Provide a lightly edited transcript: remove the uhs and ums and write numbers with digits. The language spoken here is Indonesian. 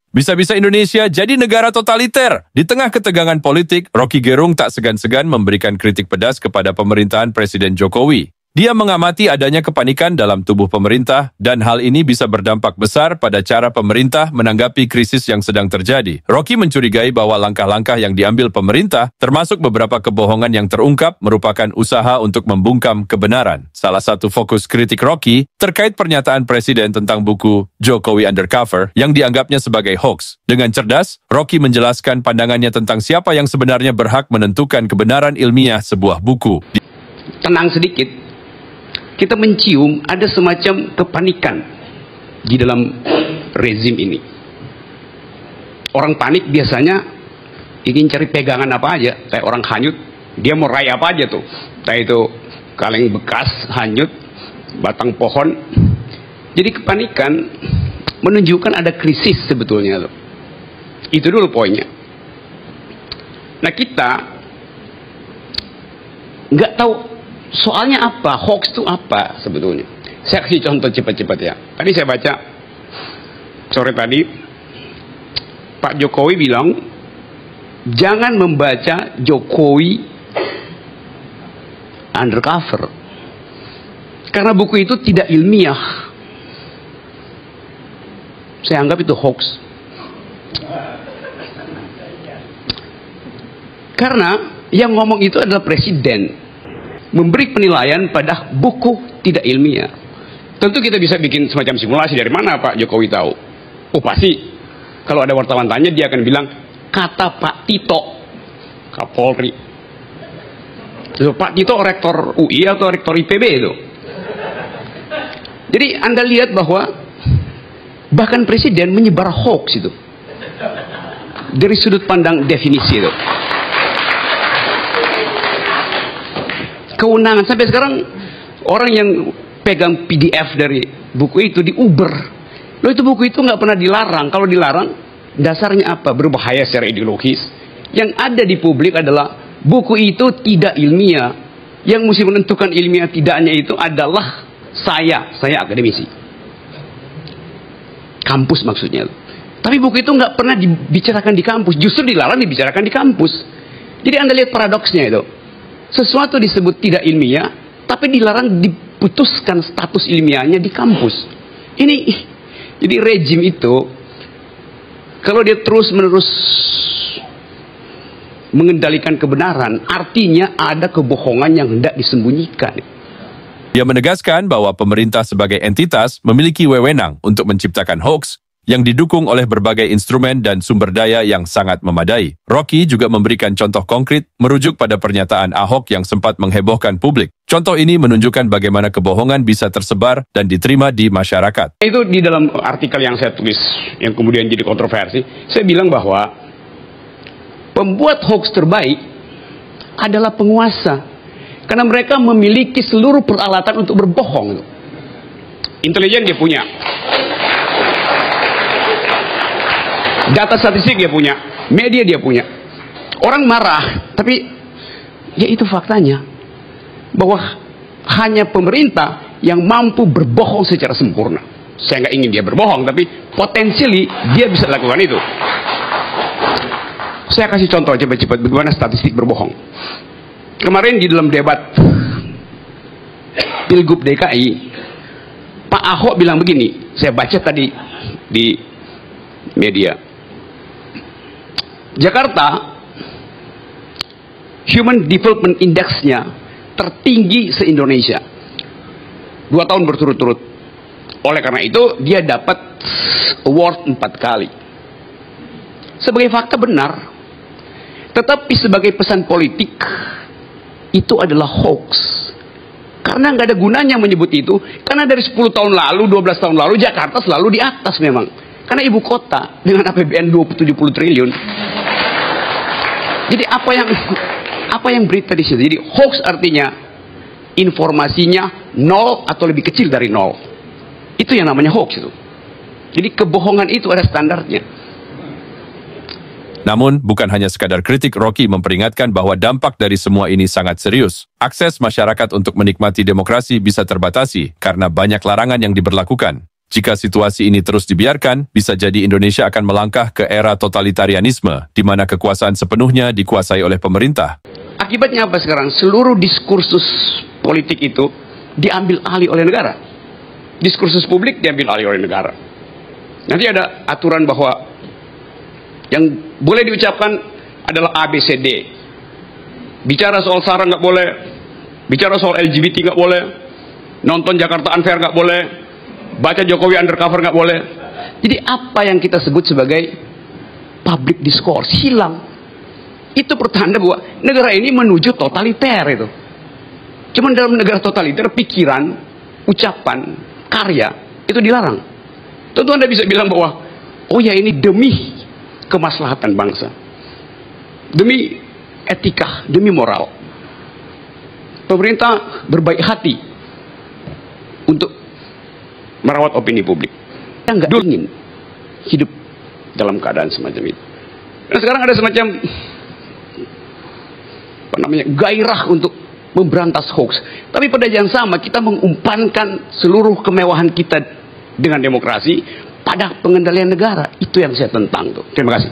Bisa-bisa Indonesia jadi negara totaliter. Di tengah ketegangan politik, Rocky Gerung tak segan-segan memberikan kritik pedas kepada pemerintahan Presiden Jokowi. Dia mengamati adanya kepanikan dalam tubuh pemerintah dan hal ini bisa berdampak besar pada cara pemerintah menanggapi krisis yang sedang terjadi. Rocky mencurigai bahwa langkah-langkah yang diambil pemerintah, termasuk beberapa kebohongan yang terungkap, merupakan usaha untuk membungkam kebenaran. Salah satu fokus kritik Rocky terkait pernyataan Presiden tentang buku Jokowi Undercover yang dianggapnya sebagai hoax. Dengan cerdas, Rocky menjelaskan pandangannya tentang siapa yang sebenarnya berhak menentukan kebenaran ilmiah sebuah buku. Tenang sedikit. Kita mencium ada semacam kepanikan di dalam rezim ini. Orang panik biasanya ingin cari pegangan apa aja, kayak orang hanyut, dia mau raih apa aja tuh. Entah itu kaleng bekas, hanyut, batang pohon. Jadi kepanikan menunjukkan ada krisis sebetulnya tuh. Itu dulu poinnya. Nah kita nggak tahu soalnya apa, hoax itu apa sebetulnya. Saya kasih contoh cepat-cepat ya. Tadi saya baca sore tadi, Pak Jokowi bilang jangan membaca Jokowi Undercover karena buku itu tidak ilmiah. Saya anggap itu hoax. Karena yang ngomong itu adalah presiden, memberi penilaian pada buku tidak ilmiah. Tentu kita bisa bikin semacam simulasi, dari mana Pak Jokowi tahu? Oh pasti, kalau ada wartawan tanya dia akan bilang, kata Pak Tito, Kapolri. So, Pak Tito rektor UI atau rektor IPB itu. Jadi Anda lihat bahwa bahkan presiden menyebar hoax itu. Dari sudut pandang definisi itu. Kewenangan sampai sekarang orang yang pegang PDF dari buku itu di Uber. Loh itu buku itu nggak pernah dilarang. Kalau dilarang dasarnya apa? Berbahaya secara ideologis. Yang ada di publik adalah buku itu tidak ilmiah. Yang mesti menentukan ilmiah tidaknya itu adalah saya akademisi. Kampus maksudnya. Tapi buku itu nggak pernah dibicarakan di kampus. Justru dilarang dibicarakan di kampus. Jadi Anda lihat paradoksnya itu. Sesuatu disebut tidak ilmiah, tapi dilarang diputuskan status ilmiahnya di kampus. Ini, jadi rejim itu, kalau dia terus-menerus mengendalikan kebenaran, artinya ada kebohongan yang hendak disembunyikan. Dia menegaskan bahwa pemerintah sebagai entitas memiliki wewenang untuk menciptakan hoax yang didukung oleh berbagai instrumen dan sumber daya yang sangat memadai. Rocky juga memberikan contoh konkret merujuk pada pernyataan Ahok yang sempat menghebohkan publik. Contoh ini menunjukkan bagaimana kebohongan bisa tersebar dan diterima di masyarakat. Itu di dalam artikel yang saya tulis, yang kemudian jadi kontroversi, saya bilang bahwa pembuat hoax terbaik adalah penguasa. Karena mereka memiliki seluruh peralatan untuk berbohong. Intelijen dia punya. Data statistik dia punya, media dia punya. Orang marah, tapi ya itu faktanya. Bahwa hanya pemerintah yang mampu berbohong secara sempurna. Saya nggak ingin dia berbohong, tapi potensially dia bisa lakukan itu. Saya kasih contoh cepat-cepat bagaimana statistik berbohong. Kemarin di dalam debat Pilgub DKI, Pak Ahok bilang begini, saya baca tadi di media. Jakarta Human Development Index-nya tertinggi se-Indonesia 2 tahun berturut-turut. Oleh karena itu dia dapat award 4 kali. Sebagai fakta benar, tetapi sebagai pesan politik itu adalah hoax. Karena nggak ada gunanya menyebut itu. Karena dari 10 tahun lalu, 12 tahun lalu Jakarta selalu di atas memang. Karena ibu kota dengan APBN 70 triliun. Jadi apa yang berita di situ? Jadi hoax artinya informasinya nol atau lebih kecil dari nol. Itu yang namanya hoax itu. Jadi kebohongan itu ada standarnya. Namun, bukan hanya sekadar kritik, Rocky memperingatkan bahwa dampak dari semua ini sangat serius. Akses masyarakat untuk menikmati demokrasi bisa terbatasi karena banyak larangan yang diberlakukan. Jika situasi ini terus dibiarkan, bisa jadi Indonesia akan melangkah ke era totalitarianisme, di mana kekuasaan sepenuhnya dikuasai oleh pemerintah. Akibatnya apa sekarang? Seluruh diskursus politik itu diambil alih oleh negara. Diskursus publik diambil alih oleh negara. Nanti ada aturan bahwa yang boleh diucapkan adalah ABCD. Bicara soal SARA nggak boleh, bicara soal LGBT nggak boleh, nonton Jakarta Unfair nggak boleh, baca Jokowi undercover nggak boleh. Jadi apa yang kita sebut sebagai public discourse hilang. Itu pertanda bahwa negara ini menuju totaliter itu. Cuman dalam negara totaliter pikiran, ucapan, karya itu dilarang. Tentu Anda bisa bilang bahwa oh ya ini demi kemaslahatan bangsa, demi etika, demi moral. Pemerintah berbaik hati untuk merawat opini publik. Kita nggak ingin hidup dalam keadaan semacam itu. Dan sekarang ada semacam gairah untuk memberantas hoax. Tapi pada yang sama kita mengumpankan seluruh kemewahan kita dengan demokrasi pada pengendalian negara. Itu yang saya tentang tuh. Terima kasih.